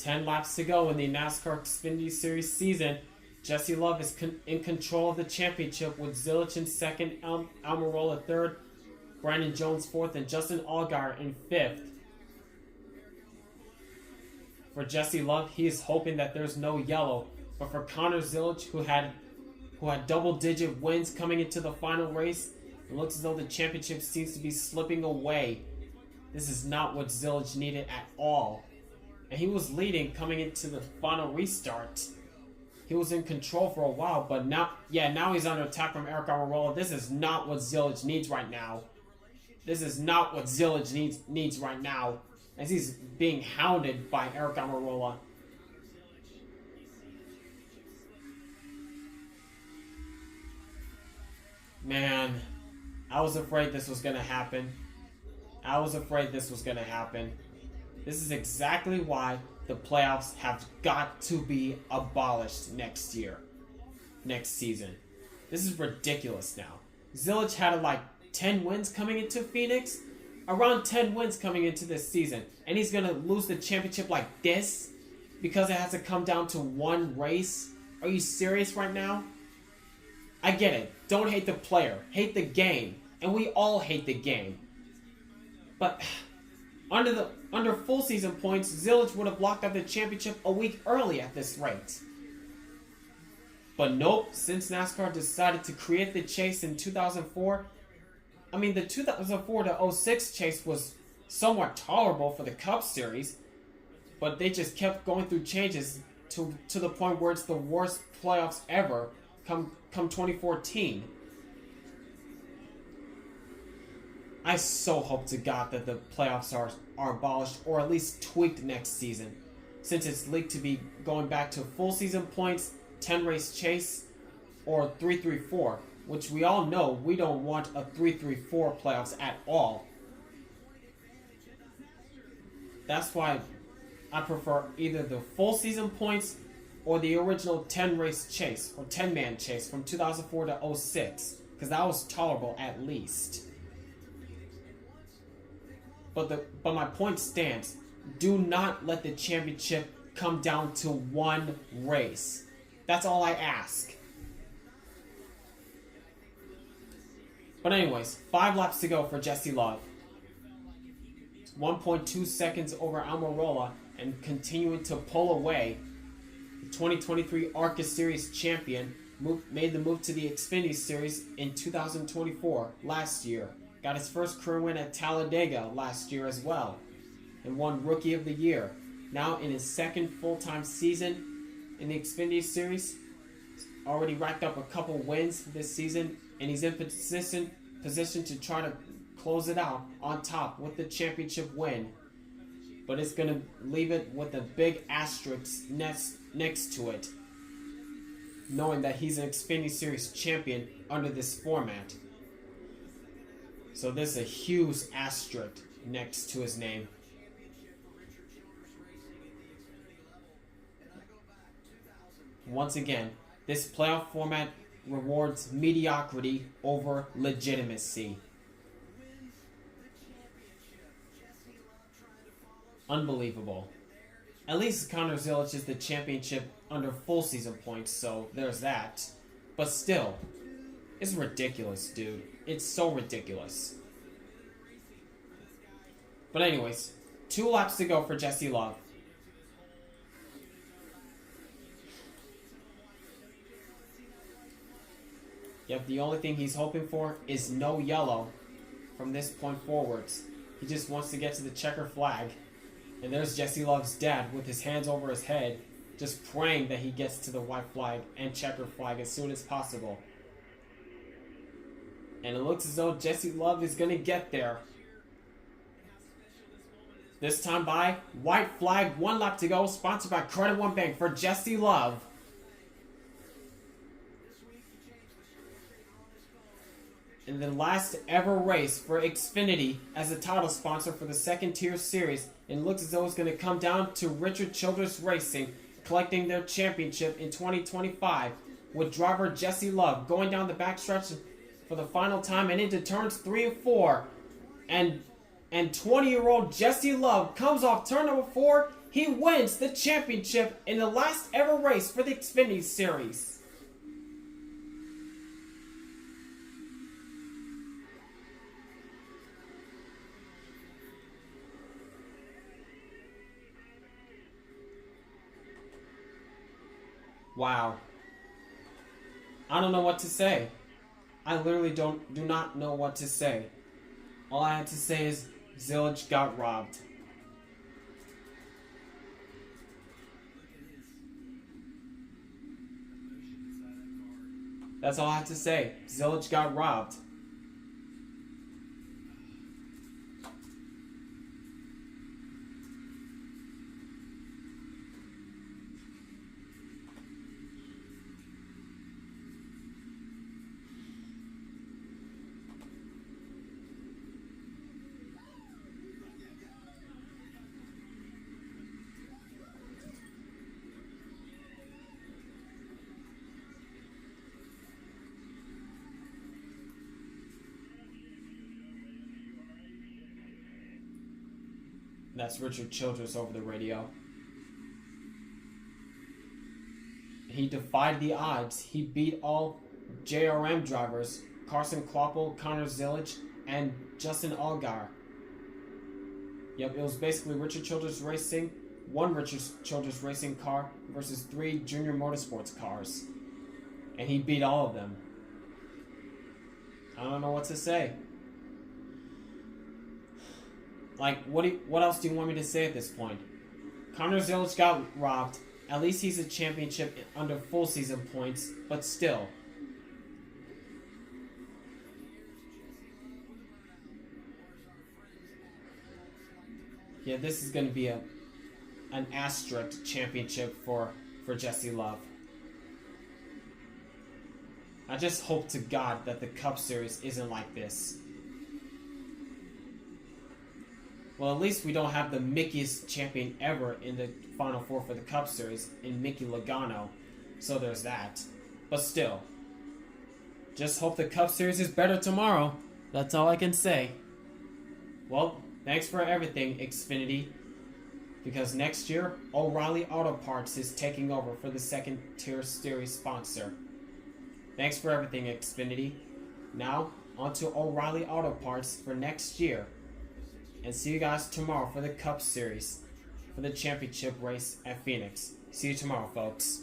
10 laps to go in the NASCAR Xfinity Series season. Jesse Love is in control of the championship with Zilisch in second, Almirola third, Brandon Jones fourth, and Justin Allgaier in fifth. For Jesse Love, he is hoping that there's no yellow. But for Connor Zilisch, who had double-digit wins coming into the final race, it looks as though the championship seems to be slipping away. This is not what Zilisch needed at all. And he was leading coming into the final restart. He was in control for a while, but now he's under attack from Aric Almirola. This is not what Zilisch needs right now. This is not what Zilisch needs right now, as he's being hounded by Aric Almirola. Man, I was afraid this was going to happen. This is exactly why the playoffs have got to be abolished next season. This is ridiculous now. Zilisch had like 10 wins coming into Phoenix, around 10 wins coming into this season, and he's going to lose the championship like this because it has to come down to one race? Are you serious right now? I get it. Don't hate the player. Hate the game. And we all hate the game. But under full season points, Zilisch would have locked up the championship a week early at this rate. But nope, since NASCAR decided to create the chase in 2004, the 2004 to 06 chase was somewhat tolerable for the Cup Series, but they just kept going through changes to the point where it's the worst playoffs ever come 2014. I so hope to God that the playoffs are abolished or at least tweaked next season, since it's leaked to be going back to full season points, 10 race chase, or 3-3-4, which we all know we don't want a 3-3-4 playoffs at all. That's why I prefer either the full season points or the original 10 race chase or 10 man chase from 2004 to 06, because that was tolerable at least. But my point stands. Do not let the championship come down to one race. That's all I ask. But anyways, 5 laps to go for Jesse Love. 1.2 seconds over Almirola and continuing to pull away. The 2023 ARCA Series champion made the move to the Xfinity Series in 2024, last year. Got his first career win at Talladega last year as well, and won Rookie of the Year. Now in his second full-time season in the Xfinity Series, he's already racked up a couple wins this season, and he's in position to try to close it out on top with the championship win. But it's going to leave it with a big asterisk next to it, knowing that he's an Xfinity Series champion under this format. So there's a huge asterisk next to his name. Once again, this playoff format rewards mediocrity over legitimacy. Unbelievable. At least Connor Zilisch is the championship under full season points, so there's that. But still, it's ridiculous, dude. It's so ridiculous. But anyways, 2 laps to go for Jesse Love. Yep, the only thing he's hoping for is no yellow from this point forwards. He just wants to get to the checker flag. And there's Jesse Love's dad with his hands over his head, just praying that he gets to the white flag and checker flag as soon as possible. And it looks as though Jesse Love is going to get there. This time by white flag, 1 lap to go, sponsored by Credit One Bank for Jesse Love. In the last ever race for Xfinity as a title sponsor for the second tier series, it looks as though it's going to come down to Richard Childress Racing collecting their championship in 2025, with driver Jesse Love going down the backstretch for the final time and into turns 3 and 4. And 20-year-old Jesse Love comes off turn number 4, he wins the championship in the last ever race for the Xfinity Series. Wow. I don't know what to say. I literally do not know what to say. All I had to say is Zilisch got robbed. That's all I have to say. Zilisch got robbed. That's Richard Childress over the radio. He defied the odds. He beat all JRM drivers, Carson Kloppel, Connor Zilisch, and Justin Allgaier. Yep, it was basically Richard Childress Racing, one Richard Childress Racing car versus 3 Junior Motorsports cars. And he beat all of them. I don't know what to say. Like, what else do you want me to say at this point? Connor Zilisch got robbed. At least he's a championship under full season points, but still. Yeah, this is going to be an asterisk championship for Jesse Love. I just hope to God that the Cup Series isn't like this. Well, at least we don't have the Mickeyest champion ever in the Final Four for the Cup Series in Mickey Logano. So there's that. But still, just hope the Cup Series is better tomorrow. That's all I can say. Well, thanks for everything, Xfinity. Because next year, O'Reilly Auto Parts is taking over for the second tier series sponsor. Thanks for everything, Xfinity. Now, on to O'Reilly Auto Parts for next year. And see you guys tomorrow for the Cup Series, for the championship race at Phoenix. See you tomorrow, folks.